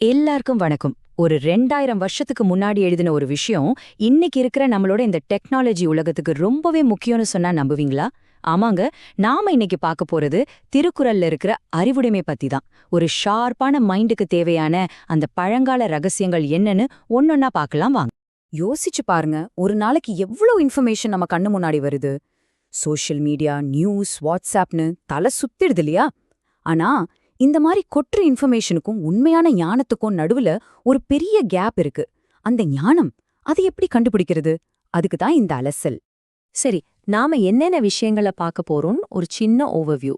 எல்லாருக்கும் வணக்கம். ஒரு 2000 வருஷத்துக்கு முன்னாடி எழுதின ஒரு விஷயம் இன்னைக்கு இருக்கிற நம்மளோட இந்த டெக்னாலஜி உலகத்துக்கு ரொம்பவே முக்கியம்னு சொன்னா நம்புவீங்களா? ஆமாங்க, நாம இன்னைக்கு பார்க்க போறது திருக்குறள்ல இருக்கிற அறிவுடைமை பத்தி தான். ஒரு ஷார்ப்பான மைண்டுக்கு தேவையான அந்த பழங்கால ரகசியங்கள் என்னன்னு ஒன்னொன்னா பார்க்கலாம் வாங்க. யோசிச்சு பாருங்க, ஒரு நாளைக்கு எவ்வளவு இன்ஃபர்மேஷன் நம்ம கண்ணு முன்னாடி வருது. சோஷியல் மீடியா, நியூஸ், வாட்ஸ்ஆப்னு தலை சுத்திடுது இல்லையா? ஆனா இந்த மாதிரி கொற்று இன்ஃபர்மேஷனுக்கும் உண்மையான ஞானத்துக்கும் நடுவுல ஒரு பெரிய கேப் இருக்கு. அந்த ஞானம் அதை எப்படி கண்டுபிடிக்கிறது? அதுக்கு தான் இந்த அலசல். சரி, நாம என்னென்ன விஷயங்களை பார்க்க போறோம்னு ஒரு சின்ன ஓவர்வியூ.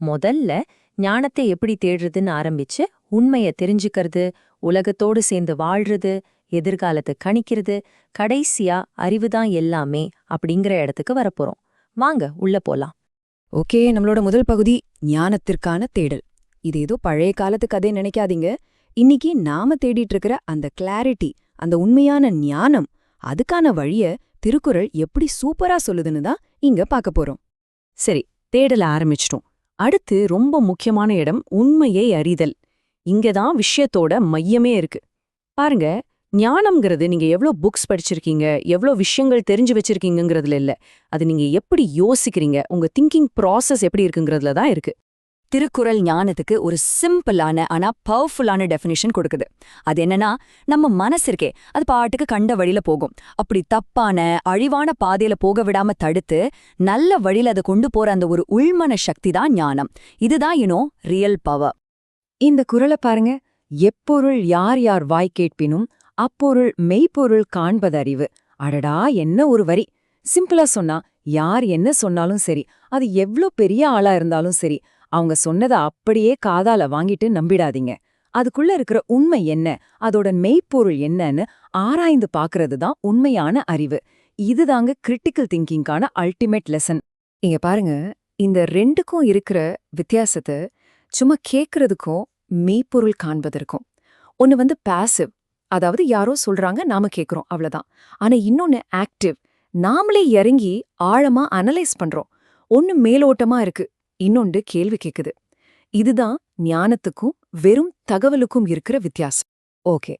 முதல்ல ஞானத்தை எப்படி தேடுறதுன்னு ஆரம்பிச்சு உண்மையை தெரிஞ்சுக்கிறது, உலகத்தோடு சேர்ந்து வாழ்றது, எதிர்காலத்தை கணிக்கிறது, கடைசியா அறிவுதான் எல்லாமே அப்படிங்கிற இடத்துக்கு வரப்போறோம். வாங்க உள்ள போலாம். ஓகே, நம்மளோட முதல் பகுதி ஞானத்திற்கான தேடல். இது ஏதோ பழைய காலத்து கதை நினைக்காதீங்க. இன்னைக்கு நாம தேடிட்டு இருக்கிற அந்த கிளாரிட்டி, அந்த உண்மையான ஞானம், அதுக்கான வழிய திருக்குறள் எப்படி சூப்பரா சொல்லுதுன்னு தான் இங்க பார்க்க போறோம். சரி, தேடல ஆரம்பிச்சிட்டோம். அடுத்து ரொம்ப முக்கியமான இடம் உண்மையை அறிதல். இங்கதான் விஷயத்தோட மையமே இருக்கு. பாருங்க, ஞானம்ங்கிறது நீங்க எவ்வளோ புக்ஸ் படிச்சிருக்கீங்க, எவ்வளோ விஷயங்கள் தெரிஞ்சு வச்சிருக்கீங்கிறதுல இல்ல. அது நீங்க எப்படி யோசிக்கிறீங்க, உங்க திங்கிங் ப்ராசஸ் எப்படி இருக்குங்கிறதுல தான் இருக்கு. திருக்குறள் ஞானத்துக்கு ஒரு சிம்பிளான ஆனா பவர்ஃபுல்லான டெஃபினிஷன் கொடுக்குது. அது என்னன்னா, நம்ம மனசு இருக்கே, அது பாட்டுக்கு கண்ட வழியில போகும். அப்படி தப்பான அழிவான பாதையில போக விடாம தடுத்து நல்ல வழியில அதை கொண்டு போற அந்த ஒரு உள்மன சக்தி தான் ஞானம். இதுதான் ரியல் பவர். இந்த குறளை பாருங்க. எப்பொருள் யார் யார் வாய் கேட்பினும் அப்பொருள் மெய்ப்பொருள் காண்பதறிவு. அடடா, என்ன ஒரு வரி! சிம்பிளா சொன்னா, யார் என்ன சொன்னாலும் சரி, அது எவ்ளோ பெரிய ஆளா இருந்தாலும் சரி, அவங்க சொன்னதை அப்படியே காதால வாங்கிட்டு நம்பிடாதீங்க. அதுக்குள்ள இருக்கிற உண்மை என்ன, அதோட மெய்ப்பொருள் என்னன்னு ஆராய்ந்து பாக்குறது தான் உண்மையான அறிவு. இதுதாங்க கிரிட்டிக்கல் திங்கிங்கான அல்டிமேட் லெசன். இங்க பாருங்க, இந்த ரெண்டுக்கும் இருக்கிற வித்தியாசத்தை சும்மா கேட்கறதுக்கும் மெய்ப்பொருள் காண்பதற்கும். ஒன்னு பாசிவ், அதாவது யாரோ சொல்றாங்க, நாம கேட்கிறோம், அவ்வளவுதான். ஆனா இன்னொன்னு ஆக்டிவ், நாமளே இறங்கி ஆழமா அனலைஸ் பண்றோம். ஒன்னு மேலோட்டமா இருக்கு, இன்னொன்று கேள்வி கேக்குது. இதுதான் ஞானத்துக்கும் வெறும் தகவலுக்கும் இருக்கிற வித்தியாசம். ஓகே,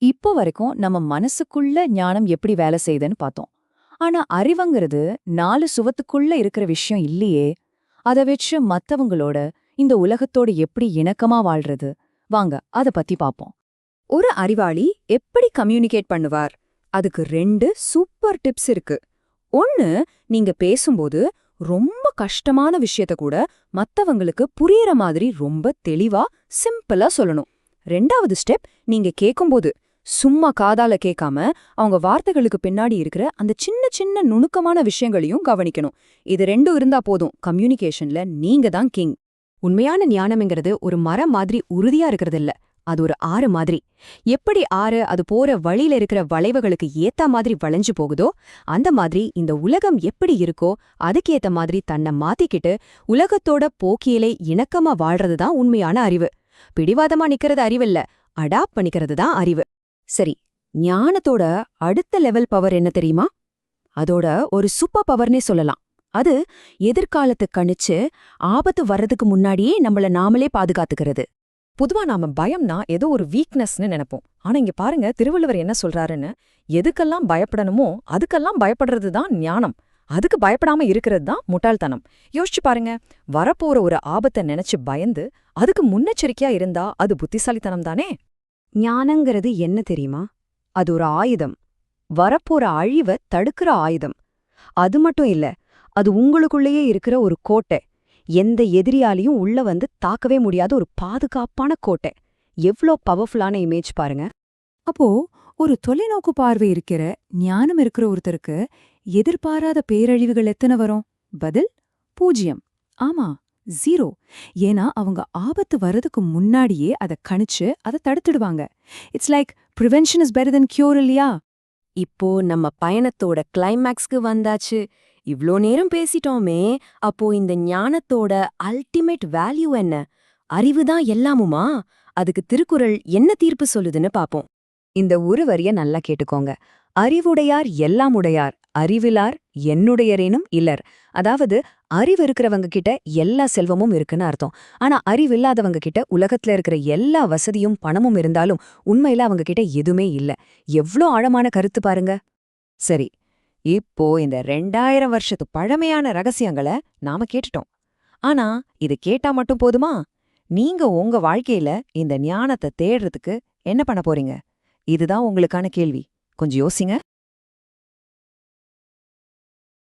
இப்போ வரைக்கும் நம்ம மனசுக்குள்ள ஞானம் எப்படி வேலை செய்யுதுன்னு பார்த்தோம். ஆனா அறிவுங்கிறது 4 சுவத்துக்குள்ள இருக்கிற விஷயம் இல்லையே. அதை வச்சு மத்தவங்களோட, இந்த உலகத்தோட எப்படி இணக்கமா வாழ்றது? வாங்க அத பத்தி பாப்போம். ஒரு அறிவாளி எப்படி கம்யூனிகேட் பண்ணுவார்? அதுக்கு 2 சூப்பர் டிப்ஸ் இருக்கு. ஒன்னு, நீங்க பேசும்போது ரொம்ப கஷ்டமான விஷயத்த கூட மத்தவங்களுக்கு புரியற மாதிரி ரொம்ப தெளிவா சிம்பிளா சொல்லணும். 2வது ஸ்டெப், நீங்க கேக்கும்போது சும்மா காதால கேட்காம அவங்க வார்த்தைகளுக்கு பின்னாடி இருக்கிற அந்த சின்ன சின்ன நுணுக்கமான விஷயங்களையும் கவனிக்கணும். இது 2 இருந்தா போதும், கம்யூனிகேஷன்ல நீங்க தான் கிங். உண்மையான ஞானம்ங்கிறது ஒரு மரம் மாதிரி உறுதியா இருக்கிறது இல்ல, அது ஒரு ஆறு மாதிரி. எப்படி ஆறு அது போற வழியில இருக்கிற வளைவுகளுக்கு ஏத்த மாதிரி வளைஞ்சு போகுதோ, அந்த மாதிரி இந்த உலகம் எப்படி இருக்கோ அதுக்கேத்த மாதிரி தன்னை மாத்திக்கிட்டு உலகத்தோட போக்கியலை இணக்கமா வாழ்றதுதான் உண்மையான அறிவு. பிடிவாதமா நிக்கிறது அறிவில்ல, அடாப்ட் பண்ணிக்கிறது தான் அறிவு. சரி, ஞானத்தோட அடுத்த லெவல் பவர் என்ன தெரியுமா? அதோட ஒரு சூப்பர் பவர்னே சொல்லலாம். அது எதிர்காலத்தை கணிச்சு ஆபத்து வர்றதுக்கு முன்னாடியே நம்மள நாமளே பாதுகாத்துக்கிறது. பொதுவா நாம பயம்னா ஏதோ ஒரு வீக்னஸ்னு நினைப்போம். ஆனா இங்க பாருங்க, திருவள்ளுவர் என்ன சொல்றாருன்னு, எதுக்கெல்லாம் பயப்படணுமோ அதுக்கெல்லாம் பயப்படுறது தான் ஞானம். அதுக்கு பயப்படாம இருக்கிறது தான் முட்டாள்தனம். யோசிச்சு பாருங்க, வரப்போற ஒரு ஆபத்தை நினைச்சு பயந்து அதுக்கு முன்னெச்சரிக்கையா இருந்தா அது புத்திசாலித்தனம் தானே? ஞானங்கிறது என்ன தெரியுமா? அது ஒரு ஆயுதம், வரப்போற அழிவை தடுக்கிற ஆயுதம். அது மட்டும் இல்ல, அது உங்களுக்குள்ளேயே இருக்கிற ஒரு கோட்டை. எந்த எதிரியாலையும் உள்ள வந்து தாக்கவே முடியாத ஒரு பாதுகாப்பான கோட்டை. எவ்ளோ பவர்ஃபுல்லான இமேஜ் பாருங்க. அப்போ ஒரு தொலைநோக்கு பார்வை இருக்கிற ஞானம் இருக்கிற ஒருத்தருக்கு எதிர்பாராத பேரழிவுகள் எத்தனை வரும்? பதில் 0. ஆமா, 0. ஏன்னா அவங்க ஆபத்து வர்றதுக்கு முன்னாடியே அதை கணிச்சு அதை தடுத்துடுவாங்க. It's like prevention is better than cure, இல்லையா? இப்போ நம்ம பயணத்தோட கிளைமேக்ஸ்க்கு வந்தாச்சு. இவ்ளோ நேரம் பேசிட்டோமே, அப்போ இந்த ஞானத்தோட அல்டிமேட் வேல்யூ என்ன? அறிவுதான் எல்லாமுமா? அதுக்கு திருக்குறள் என்ன தீர்ப்பு சொல்லுதுன்னு பாப்போம். இந்த ஒரு வரிய நல்லா கேட்டுக்கோங்க. அறிவுடையார் எல்லாம் உடையார் அறிவிலார் என்னுடையரேனும் இல்லர். அதாவது அறிவு இருக்கிறவங்க கிட்ட எல்லா செல்வமும் இருக்குன்னு அர்த்தம். ஆனா அறிவில்லாதவங்க கிட்ட உலகத்துல இருக்கிற எல்லா வசதியும் பணமும் இருந்தாலும் உண்மையில அவங்க கிட்ட எதுவுமே இல்ல. எவ்ளோ ஆழமான கருத்து பாருங்க. சரி, இப்போ இந்த 2000 வருஷத்து பழமையான ரகசியங்களை நாம கேட்டுட்டோம். ஆனா இது கேட்டா மட்டும் போதுமா? நீங்க உங்க வாழ்க்கையில இந்த ஞானத்தை தேடுறதுக்கு என்ன பண்ண போறீங்க? இதுதான் உங்களுக்கான கேள்வி. கொஞ்சம் யோசிங்க.